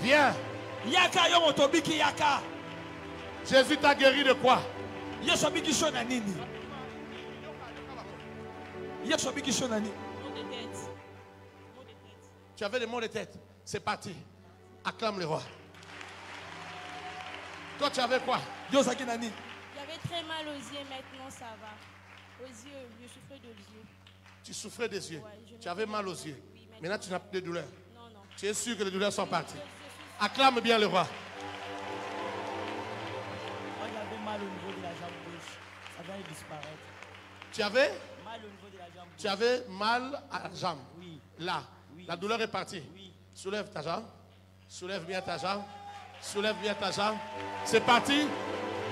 Viens. Yaka yo motobiki yaka. Jésus t'a guéri de quoi? Yesu abiki shona nini? Yesu abiki shona nini? Tu avais des maux de tête. C'est parti. Acclame le roi. Toi, tu avais quoi? Yosaki nani? J'avais très mal aux yeux, maintenant ça va. Aux yeux, je souffrais de yeux. Tu souffrais des yeux. Ouais, tu avais mal aux yeux. Oui, maintenant, tu n'as plus de douleur. Non, non. Tu es sûr que les douleurs sont parties. Acclame bien le roi. Moi, j'avais mal au niveau de la jambe gauche. Ça vient de disparaître. Tu avais? Mal au niveau de la jambe gauche. Tu avais mal à la jambe. Oui. Là. Oui. La douleur est partie. Oui. Soulève ta jambe. Soulève bien ta jambe. Soulève bien ta jambe. C'est parti.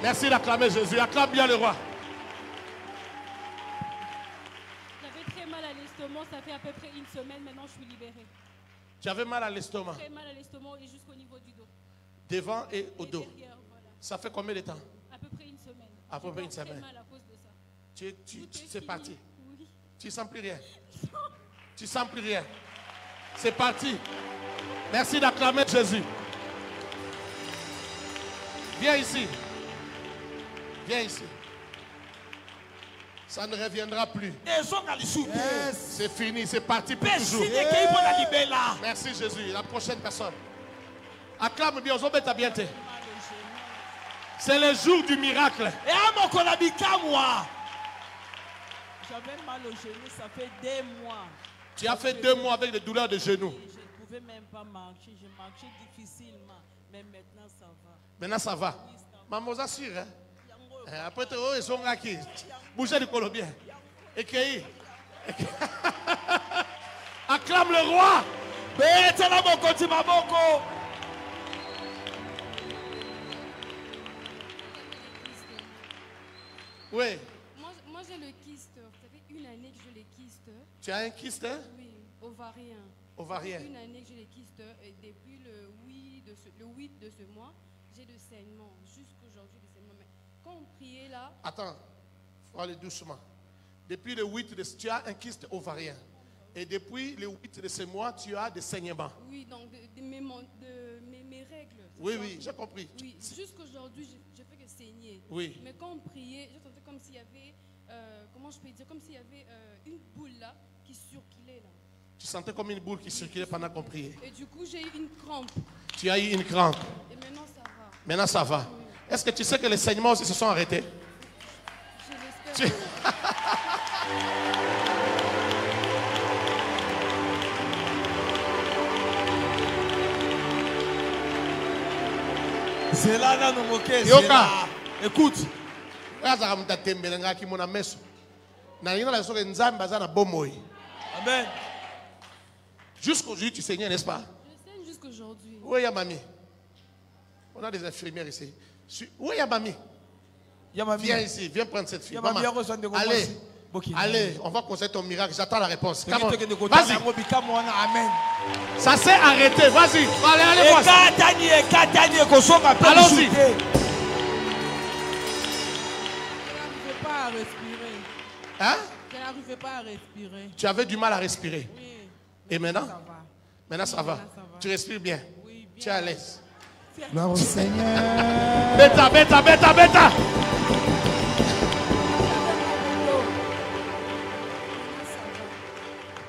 Merci d'acclamer Jésus. Acclame bien le roi. J'avais très mal à l'estomac, ça fait à peu près une semaine, maintenant je suis libérée. Tu avais mal à l'estomac. Très mal à l'estomac et jusqu'au niveau du dos. Devant et au Et dos. derrière, voilà. Ça fait combien de temps? À peu près une semaine. À peu près une J'ai très semaine. mal à cause de ça. C'est fini. parti. Oui. Tu ne sens plus rien. Tu ne sens plus rien. C'est parti. Merci d'acclamer Jésus. Viens ici. Viens ici. Ça ne reviendra plus. C'est fini, c'est parti pour toujours. Merci Jésus. La prochaine personne. Acclame bien, c'est le jour du miracle. J'avais mal au genou, ça fait 2 mois. Tu as fait 2 mois avec des douleurs de genoux. Je ne pouvais même pas marcher, je marchais difficilement. Mais maintenant ça va. Maintenant ça va. Maman, vous assure. Hein? Après, tu as qui bougez du Colombien. Et acclame le roi. Oui. Moi j'ai le kyste. Ça fait une année que j'ai le kyste. Tu as un kyste? Hein? Oui, ovarien. Ovarien. Ça fait une année que j'ai le kyste. Et depuis le 8 de ce mois, j'ai de saignement. Jusqu'aujourd'hui, de saignement. Mais quand on priait là. Attends, il faut aller doucement. Depuis le 8 de tu as un kyste ovarien. Et depuis le 8 de ce mois, tu as des saignements. Oui, donc de mes règles. Oui, oui, j'ai compris. Oui, jusqu'aujourd'hui, je fais que saigner. Oui. Mais quand on priait, je sentais comme s'il y avait, comment je peux dire, comme s'il y avait une boule là qui circulait là. Tu sentais comme une boule qui circulait pendant qu'on priait. Et du coup, j'ai eu une crampe. Tu as eu une crampe. Et maintenant, ça va. Maintenant, ça va. Oui. Est-ce que tu sais que les saignements aussi se sont arrêtés? Je l'espère. Yoka, écoute. Amen. Jusqu'aujourd'hui, tu saignais, n'est-ce pas? Je saigne jusqu'aujourd'hui. Où est Mamie? On a des infirmières ici. Où est Mamie? Viens ici, viens prendre cette fille. Maman, allez, allez, on va constater ton miracle. J'attends la réponse. Vas-y. Amen. Ça s'est arrêté. Vas-y. Allez, voir ça. Je Allons-y. n'arrivais pas à respirer. Hein? Je n'arrivais pas à respirer. Tu avais du mal à respirer. Oui. Et maintenant? Ça va. Maintenant, ça va. Maintenant, ça va. Tu respires bien. Oui, bien. Tu es à l'aise. Gloire au Seigneur. Bêta, bêta, bêta, bêta.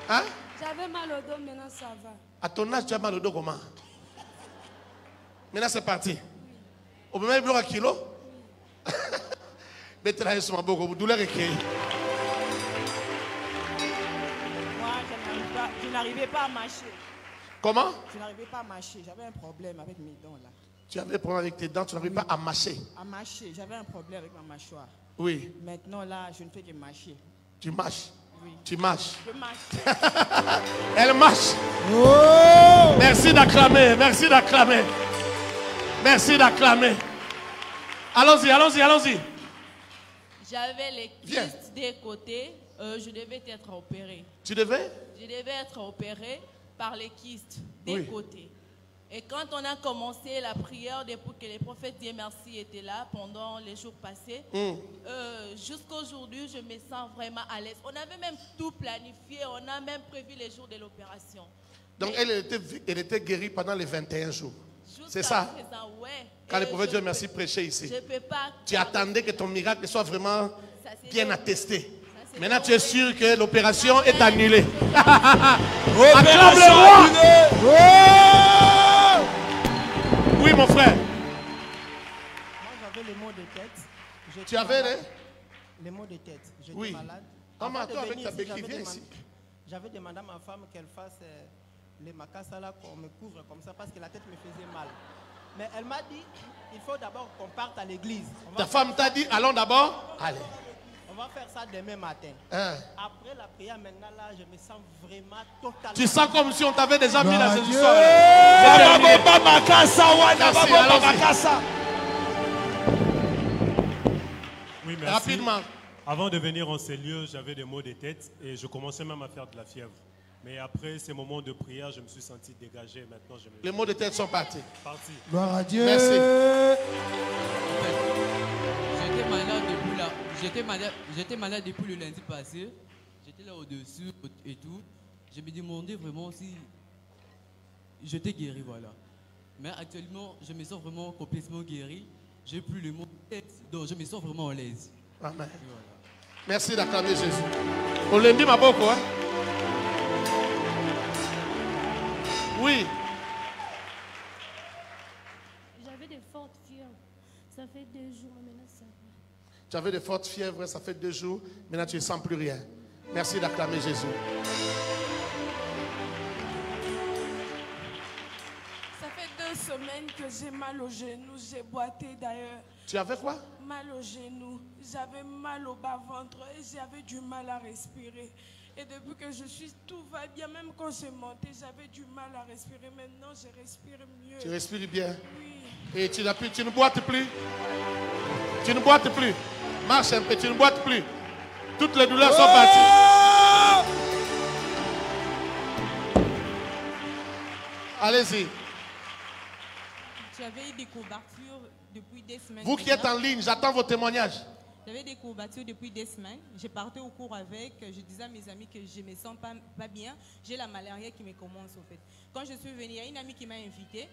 Hein? J'avais mal au dos, maintenant ça va. À ton âge, tu as mal au dos comment? Maintenant, c'est parti. Au même bloc à kilo? Bêta, là, c'est beaucoup. Douleur et qui? Moi, je n'arrivais pas à marcher. Comment? Je n'arrivais pas à marcher. J'avais un problème avec mes dents là. Tu avais un problème avec tes dents, tu n'arrives pas à mâcher. À marcher, j'avais un problème avec ma mâchoire. Oui. Maintenant là, je ne fais que marcher. Tu mâches. Oui. Tu mâches. Je marche. Elle marche. Oh! Merci d'acclamer. Merci d'acclamer. Merci d'acclamer. Allons-y, allons-y, allons-y. J'avais les kystes des côtés. Je devais être opérée. Tu devais? Je devais être opérée par les kystes des côtés. Et quand on a commencé la prière depuis que le prophète Dieu merci était là pendant les jours passés, jusqu'à aujourd'hui, je me sens vraiment à l'aise. On avait même tout planifié, on a même prévu les jours de l'opération. Donc elle était guérie pendant les 21 jours. C'est ça. Présent, ouais. Quand le prophète Dieu merci prêchait ici. Je peux pas. Tu attendais que ton miracle soit vraiment bien attesté. Ça, Maintenant, tu es sûr que l'opération est annulée. Acclame le roi. Oui, mon frère. Moi, j'avais les maux de tête. Tu avais les maux de tête. J'étais oui. malade. Comment toi, avec ta béquille, viens ici. J'avais demandé à ma femme qu'elle fasse les macassas là, qu'on me couvre comme ça, parce que la tête me faisait mal. Mais elle m'a dit, il faut d'abord qu'on parte à l'église. Ta femme t'a dit, allons d'abord. Allez. On va faire ça demain matin. Hein? Après la prière, maintenant là, je me sens vraiment totalement... Tu sens comme si on t'avait déjà mis dans cette histoire. Oui, merci. Rapidement. Avant de venir en ces lieux, j'avais des maux de tête et je commençais même à faire de la fièvre. Mais après ces moments de prière, je me suis senti dégagé. Maintenant, les maux de tête sont partis. Gloire à Dieu. Merci. J'étais malade depuis le lundi passé. J'étais là au-dessus et tout. Je me demandais vraiment si j'étais guéri, voilà. Mais actuellement, je me sens vraiment complètement guéri. J'ai plus les maux de tête, donc je me sens vraiment à l'aise. Amen. Voilà. Merci d'acclamer Jésus. On l'aime ma beaucoup, hein? Oui. J'avais des fortes fièvres. Ça fait 2 jours, maintenant ça va. Tu avais de fortes fièvres, ça fait 2 jours. Maintenant, tu ne sens plus rien. Merci d'acclamer Jésus. Ça fait 2 semaines que j'ai mal au genou. J'ai boité d'ailleurs. Tu avais quoi? Mal au genou. J'avais mal au bas-ventre et j'avais du mal à respirer. Et depuis que je suis, tout va bien. Même quand j'ai monté, j'avais du mal à respirer. Maintenant, je respire mieux. Tu respires bien? Oui. Et tu ne boites plus? Tu ne boites plus? Marche un peu, tu ne boites plus. Toutes les douleurs sont parties. Allez-y. J'avais eu des courbatures depuis des semaines. Vous qui êtes en ligne, j'attends vos témoignages. J'avais des courbatures depuis des semaines. Je partais au cours avec. Je disais à mes amis que je ne me sens pas bien. J'ai la malaria qui me commence au fait. Quand je suis venue, il y a une amie qui m'a invitée.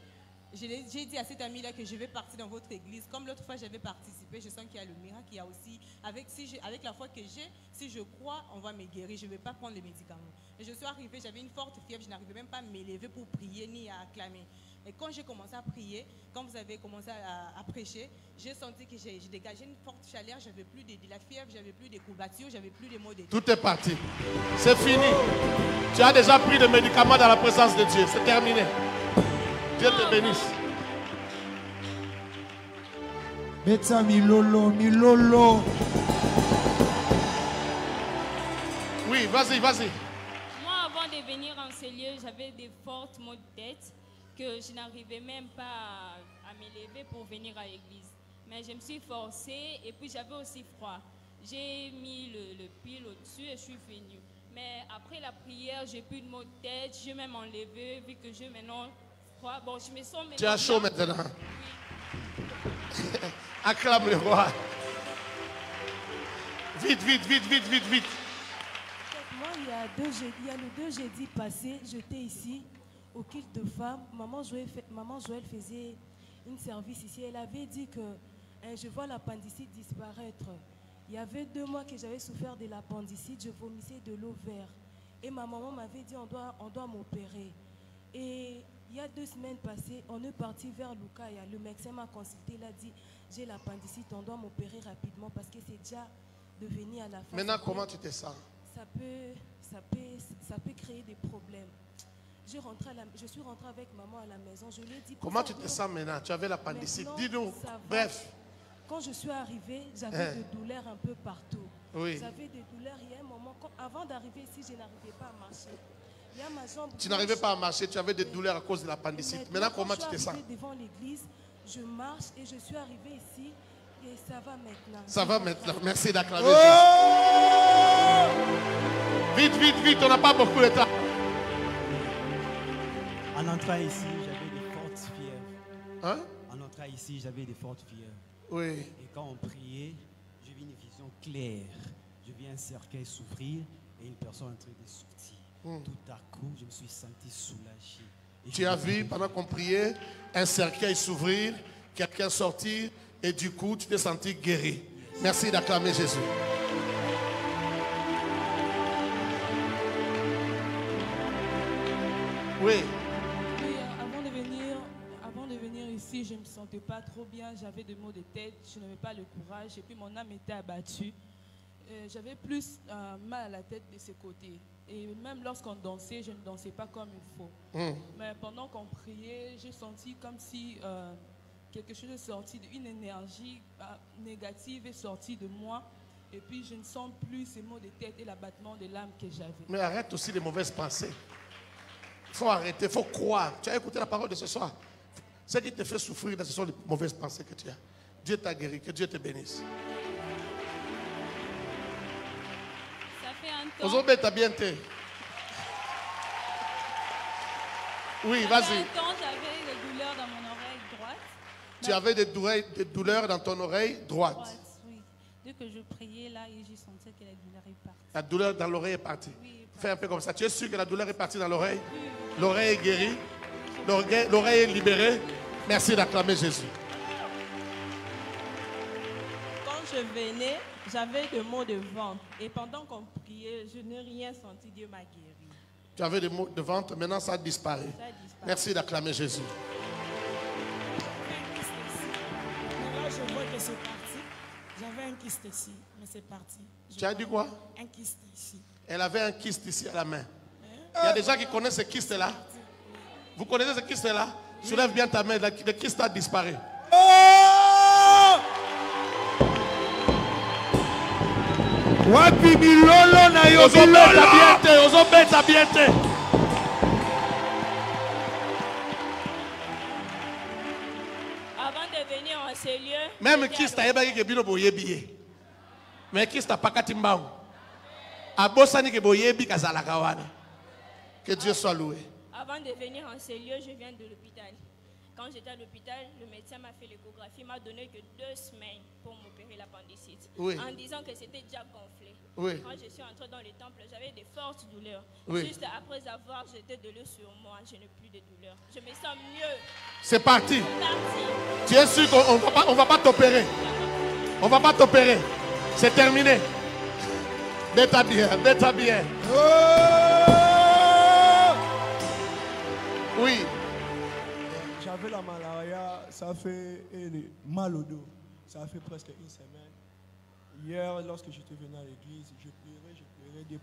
J'ai dit à cette amie-là que je vais partir dans votre église. Comme l'autre fois j'avais participé, je sens qu'il y a le miracle. Il y a aussi, avec la foi que j'ai, si je crois, on va me guérir. Je ne vais pas prendre les médicaments. Et je suis arrivée, j'avais une forte fièvre. Je n'arrivais même pas à m'élever pour prier ni à acclamer. Et quand j'ai commencé à prier, quand vous avez commencé à prêcher, j'ai senti que j'ai dégagé une forte chaleur. Je n'avais plus de la fièvre, je n'avais plus des courbatures, je n'avais plus des maux de tête. Tout est parti. C'est fini. Tu as déjà pris des médicaments dans la présence de Dieu. C'est terminé. Dieu te bénisse. Betsa Milolo, Milolo. Oui, vas-y, vas-y. Moi, avant de venir en ces lieux, j'avais des fortes maux de tête que je n'arrivais même pas à m'élever pour venir à l'église. Mais je me suis forcée et puis j'avais aussi froid. J'ai mis le pile au-dessus et je suis venue. Mais après la prière, j'ai plus de maux de tête, j'ai même enlevé vu que j'ai maintenant froid. Bon, je me sens maintenant. Tu as chaud maintenant. Oui. Acclame le roi. Vite, vite, vite, vite, vite, vite. Moi, il y a le 2 jeudis passés, j'étais ici au culte de femmes. Maman Joël faisait une service ici. Elle avait dit que je vois l'appendicite disparaître. Il y avait 2 mois que j'avais souffert de l'appendicite. Je vomissais de l'eau verte. Et ma maman m'avait dit on doit m'opérer. Et il y a 2 semaines passées, on est parti vers Lukaya. Le médecin m'a consulté, il a dit j'ai l'appendicite, on doit m'opérer rapidement parce que c'est déjà devenu à la fin. Maintenant, comment tu te sens? Ça peut créer des problèmes. Je suis rentrée avec maman à la maison. Je lui ai dit. Comment tu te sens maintenant? Tu avais l'appendicite. Dis-nous. Bref. Quand je suis arrivée, j'avais des douleurs un peu partout. Oui. J'avais des douleurs. Il y a un moment, avant d'arriver ici, je n'arrivais pas à marcher. Il y a ma jambe. Tu n'arrivais pas à marcher. Tu avais des douleurs à cause de l'appendicite. Maintenant, comment tu te sens? Je suis devant l'église. Je marche et je suis arrivée ici. Et ça va maintenant. Ça va maintenant. Merci d'acclamer. Vite, vite, vite. On n'a pas beaucoup de temps. En entrant ici, j'avais des fortes fièvres. Hein? En entrant ici, j'avais des fortes fièvres. Oui. Et quand on priait, j'ai vu une vision claire. Je vis un cercueil s'ouvrir et une personne en train de sortir. Tout à coup, je me suis senti soulagé. Tu as vu, pendant qu'on priait, un cercueil s'ouvrir, quelqu'un sortir, et du coup, tu t'es senti guéri. Merci d'acclamer Jésus. Oui. Oui, avant de venir ici, je ne me sentais pas trop bien. J'avais des maux de tête, je n'avais pas le courage. Et puis mon âme était abattue. J'avais plus mal à la tête de ce côté. Et même lorsqu'on dansait, je ne dansais pas comme il faut. Mais pendant qu'on priait, j'ai senti comme si quelque chose est sorti, une énergie négative est sortie de moi. Et puis je ne sens plus ces maux de tête et l'abattement de l'âme que j'avais. Mais arrête aussi les mauvaises pensées. Il faut arrêter, il faut croire. Tu as écouté la parole de ce soir. Ce qui te fait souffrir, ce sont les mauvaises pensées que tu as. Dieu t'a guéri, que Dieu te bénisse. Ça fait un temps. Aujourd'hui, tu as bien été. Oui, vas-y. Ça fait un temps, j'avais des douleurs dans mon oreille droite. Tu avais des douleurs dans ton oreille droite. Oui. Dès que je priais là, j'ai senti que la douleur est partie. La douleur dans l'oreille est partie. Oui, fais un peu comme ça. Tu es sûr que la douleur est partie dans l'oreille? Oui. L'oreille est guérie. L'oreille est libérée. Merci d'acclamer Jésus. Quand je venais, j'avais des maux de ventre. Et pendant qu'on priait, je n'ai rien senti. Dieu m'a guéri. Tu avais des maux de ventre, maintenant ça a disparu. Merci d'acclamer Jésus. Là, je vois que c'est parti. J'avais un kyste ici, mais c'est parti. Tu as dit quoi? Un kyste ici. Elle avait un kyste ici à la main. Il y a des gens qui connaissent ce kyste-là. Vous connaissez ce kyste-là? Soulève bien ta main, le kyste a disparu. Wapi milolo na yo ozobeta bien te. Avant de venir en ces lieux, même kyste ayebaki ke bino boyebi. Mais kyste pakati mbangu. Abosani ke boyebi kazalaka wana. Que Dieu soit loué. Avant de venir en ces lieux, je viens de l'hôpital. Quand j'étais à l'hôpital, le médecin m'a fait l'échographie, m'a donné que 2 semaines pour m'opérer l'appendicite. Oui. En disant que c'était déjà gonflé. Oui. Quand je suis entrée dans le temple, j'avais de fortes douleurs. Oui. Juste après avoir jeté de l'eau sur moi, je n'ai plus de douleurs. Je me sens mieux. C'est parti. Tu es sûr qu'on ne va pas t'opérer? On ne va pas t'opérer. C'est terminé. Bêta bien, bêta bien. Oui. J'avais la malaria, ça fait mal au dos. Ça fait presque une semaine. Hier, lorsque j'étais venu à l'église, je pleurais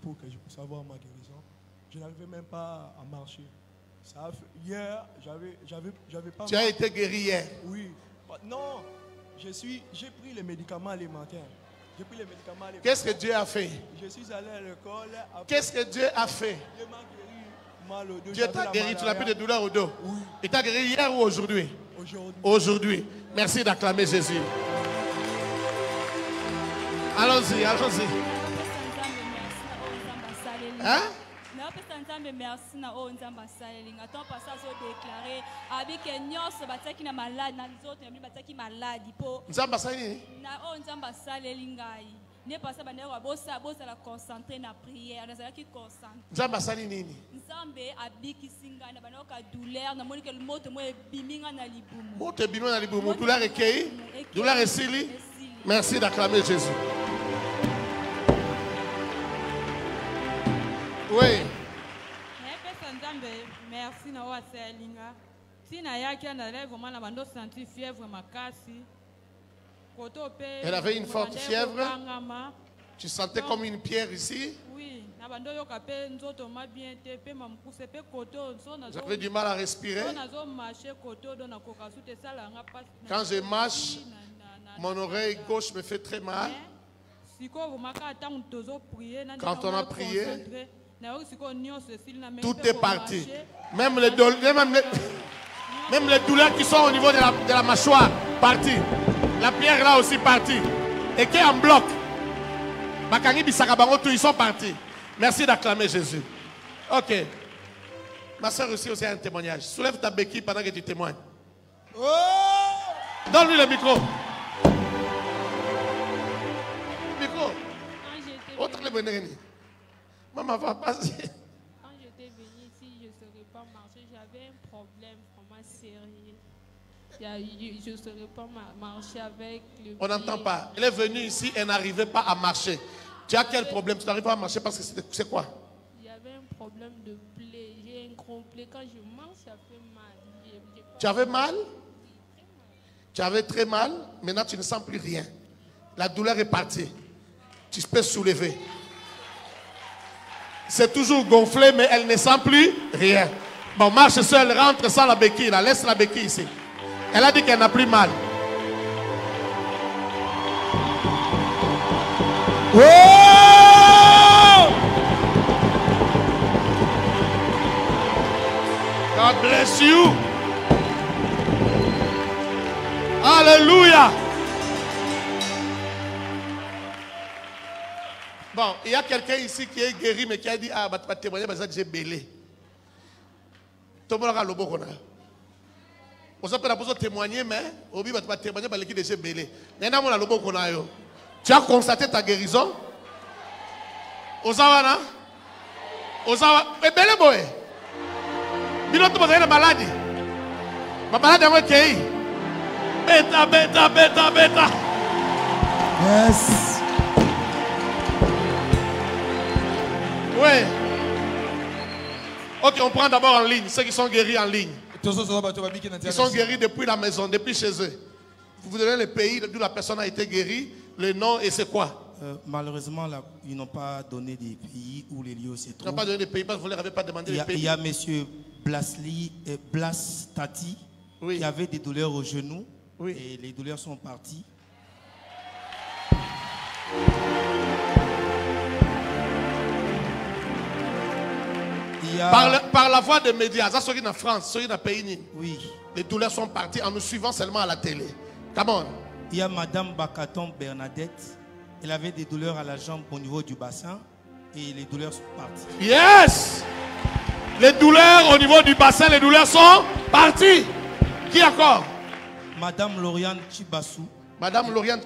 pour que je puisse avoir ma guérison. Je n'arrivais même pas à marcher. Ça fait, hier, j'avais pas. Tu as été guéri hier? Oui. Non, j'ai pris les médicaments alimentaires. Qu'est-ce que Dieu a fait? Je suis allé à l'école. Qu'est-ce que Dieu a fait? Dieu m'a guéri mal au dos. Dieu t'a guéri, tu n'as plus de douleur au dos? Oui. Il t'a guéri hier ou aujourd'hui? Aujourd'hui. Aujourd'hui. Merci d'acclamer Jésus. Allons-y, allons-y. Hein? Merci na o nzamba saleli ngato pasa so déclarer abike nyonso bataki na malade na nzoto ya bataki maladi po nzamba saleli na o nzamba saleli ngai ne pasa bana wa bosa la concentrer na prière na zaki concentré nzamba saleli nini nzambe abiki singa na bana ka douleur na moni ke le moto mo ebiminga na libumu moto ebiminga na libumu douleur ekei douleur esili. Merci d'acclamer Jésus. Oui. Merci na wa selinga. Tina yaki na lèvre vraiment na bando senti fièvre makasi. Elle avait une forte fièvre. Tu sentais comme une pierre ici. Oui, na bando yo kapé nzoto ma bien te pe mamkuse pe koto nso na. J'avais du mal à respirer. Quand je marche, mon oreille gauche me fait très mal. Quand on a prié, tout est parti. Même les douleurs qui sont au niveau de la mâchoire, parti. La pierre là aussi partie. Et qui est en bloc. Ils sont partis. Merci d'acclamer Jésus. Ok. Ma soeur aussi a un témoignage. Soulève ta béquille pendant que tu témoignes. Donne-lui le micro. Micro. Autre le venir. Maman va passer. Quand j'étais venue ici, je ne saurais pas marcher. J'avais un problème vraiment sérieux. Je ne saurais pas marcher avec le On n'entend pas. Elle est venue ici, elle n'arrivait pas à marcher. Tu as quel problème? Tu n'arrives pas à marcher parce que c'est quoi? Il y avait un problème de plaie. J'ai un gros plaie. Quand je marche, ça fait mal. Tu avais mal? Tu avais très mal. Maintenant, tu ne sens plus rien. La douleur est partie. Tu peux soulever. C'est toujours gonflé, mais elle ne sent plus rien. Bon, marche seule, rentre sans la béquille. Là. Laisse la béquille ici. Elle a dit qu'elle n'a plus mal. Oh! God bless you. Alléluia. Bon, il y a quelqu'un ici qui est guéri, mais qui a dit, ah, bah, tu vas témoigner, parce que j'ai belé. Tout le monde a le bon. On s'appelle pour témoigner, mais au tu vas témoigner parce que j'ai belé. Tu as constaté ta guérison? Ozawana? Ozawa? Mais belé, boy. Bino tu vas maladie. Ma maladie est qui? Bêta, bêta, bêta, bêta. Yes. Oui. Ok, on prend d'abord en ligne ceux qui sont guéris en ligne. Ils sont guéris depuis la maison, depuis chez eux. Vous vous donnez le pays d'où la personne a été guérie, le nom et c'est quoi? Malheureusement, là, ils n'ont pas donné des pays où les lieux se trouvent. Ils n'ont pas donné des pays parce que vous ne leur avez pas demandé les pays. Il y a M. Blastati qui avait des douleurs au genou et les douleurs sont parties. Par la voie des médias, ça c'est en France, c'est dans le pays. Oui. Les douleurs sont parties en nous suivant seulement à la télé. Come on. Il y a Madame Bakaton Bernadette. Elle avait des douleurs à la jambe au niveau du bassin et les douleurs sont parties. Yes! Les douleurs au niveau du bassin, les douleurs sont parties. Qui encore? Madame Lauriane Chibassou. Madame Lauriane.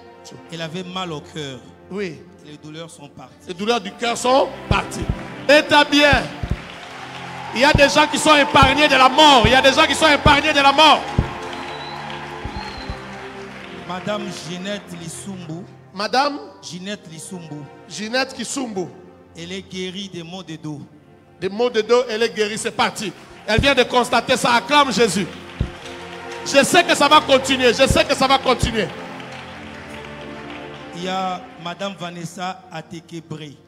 Elle avait mal au cœur. Oui. Les douleurs sont parties. Les douleurs du cœur sont parties. Et t'as bien. Il y a des gens qui sont épargnés de la mort. Il y a des gens qui sont épargnés de la mort. Madame Ginette Lissumbu. Madame Ginette Lissumbu. Ginette Kissumbu. Elle est guérie des maux de dos. Des maux de dos, elle est guérie, c'est parti. Elle vient de constater ça, acclame Jésus. Je sais que ça va continuer, je sais que ça va continuer. Il y a Madame Vanessa Atekebré.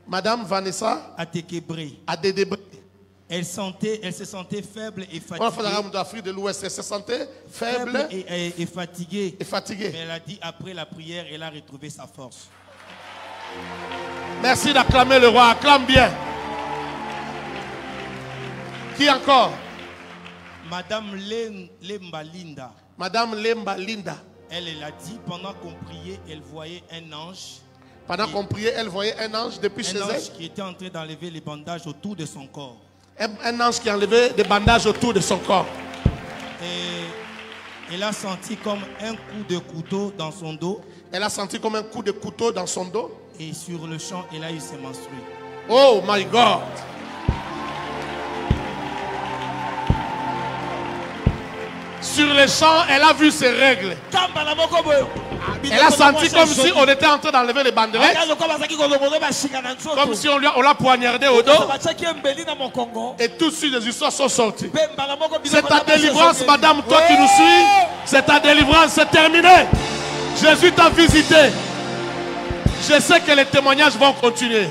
Madame Vanessa Atekebré. Adedebré. Elle se sentait faible et fatiguée. D'Afrique de l'Ouest, elle se sentait faible et fatiguée. Mais elle a dit après la prière, elle a retrouvé sa force. Merci d'acclamer le roi. Acclame bien. Qui encore? Madame Lemba Linda. Madame Lemba Linda. Elle a dit pendant qu'on priait, elle voyait un ange. Pendant qu'on priait, elle voyait un ange depuis chez elle. Un ange qui était en train d'enlever les bandages autour de son corps. Un ange qui enlevait des bandages autour de son corps. Et elle a senti comme un coup de couteau dans son dos. Elle a senti comme un coup de couteau dans son dos. Et sur le champ, elle a eu ses menstrues. Oh my God! Sur le champ, elle a vu ses règles. Elle a senti comme si on était en train d'enlever les bandelettes. Comme si on l'a poignardé au dos. Et tout de suite, les histoires sont sorties. C'est ta délivrance, madame, toi qui nous suis. C'est ta délivrance, c'est terminé. Jésus t'a visité. Je sais que les témoignages vont continuer.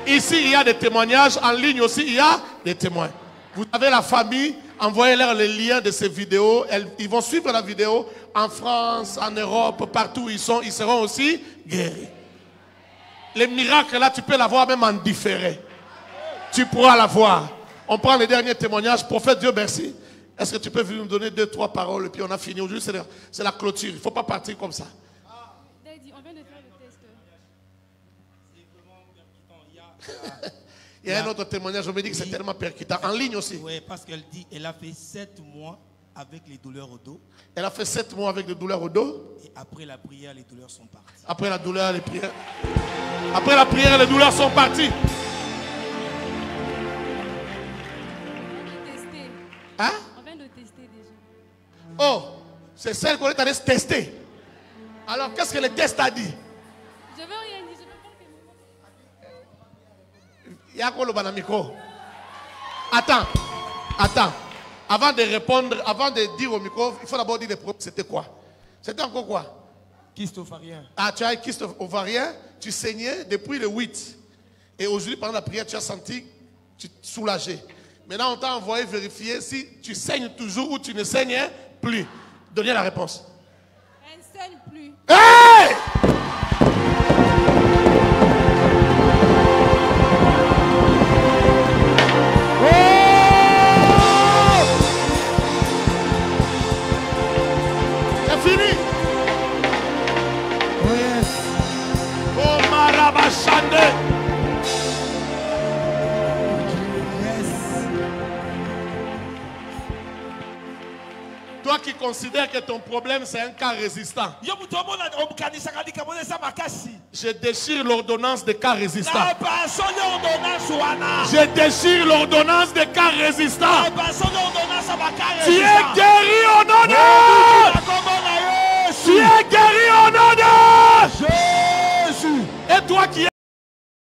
Ici, il y a des témoignages. En ligne aussi, il y a des témoins. Vous avez la famille, envoyez-leur les liens de ces vidéos. Ils vont suivre la vidéo en France, en Europe, partout où ils sont. Ils seront aussi guéris. Les miracles, là, tu peux l'avoir même en différé. Tu pourras l'avoir. On prend les derniers témoignages. Prophète Dieu, merci. Est-ce que tu peux nous donner 2-3 paroles et puis on a fini. Aujourd'hui, c'est la clôture. Il ne faut pas partir comme ça. Daddy, on vient de faire le test. Il y a un autre témoignage, on me dit que c'est tellement percutant. En ligne aussi. Oui, parce qu'elle dit qu'elle a fait 7 mois avec les douleurs au dos. Elle a fait 7 mois avec les douleurs au dos. Et après la prière, les douleurs sont parties. Après la douleur, les prières. Après la prière, les douleurs sont parties. On vient de tester. Hein? On vient de tester. testé déjà. Oh, c'est celle qu'on est allé tester. Alors, qu'est-ce que le test a dit? Je veux rien dire, je veux pas que... Il y a quoi le micro? Attends. Avant de répondre, avant de dire au micro, il faut d'abord dire les problèmes. C'était quoi? C'était encore quoi? Kyste ovarien. Ah, tu as un kyste ovarien, tu saignais depuis le 8. Et aujourd'hui, pendant la prière, tu as senti, tu te soulagé. Maintenant, on t'a envoyé vérifier si tu saignes toujours ou tu ne saignes plus. Donnez la réponse. Elle ne saigne plus. Hey! Toi qui considères que ton problème c'est un cas résistant, je déchire l'ordonnance de cas résistant. Je déchire l'ordonnance de cas résistant. Tu es guéri au nom de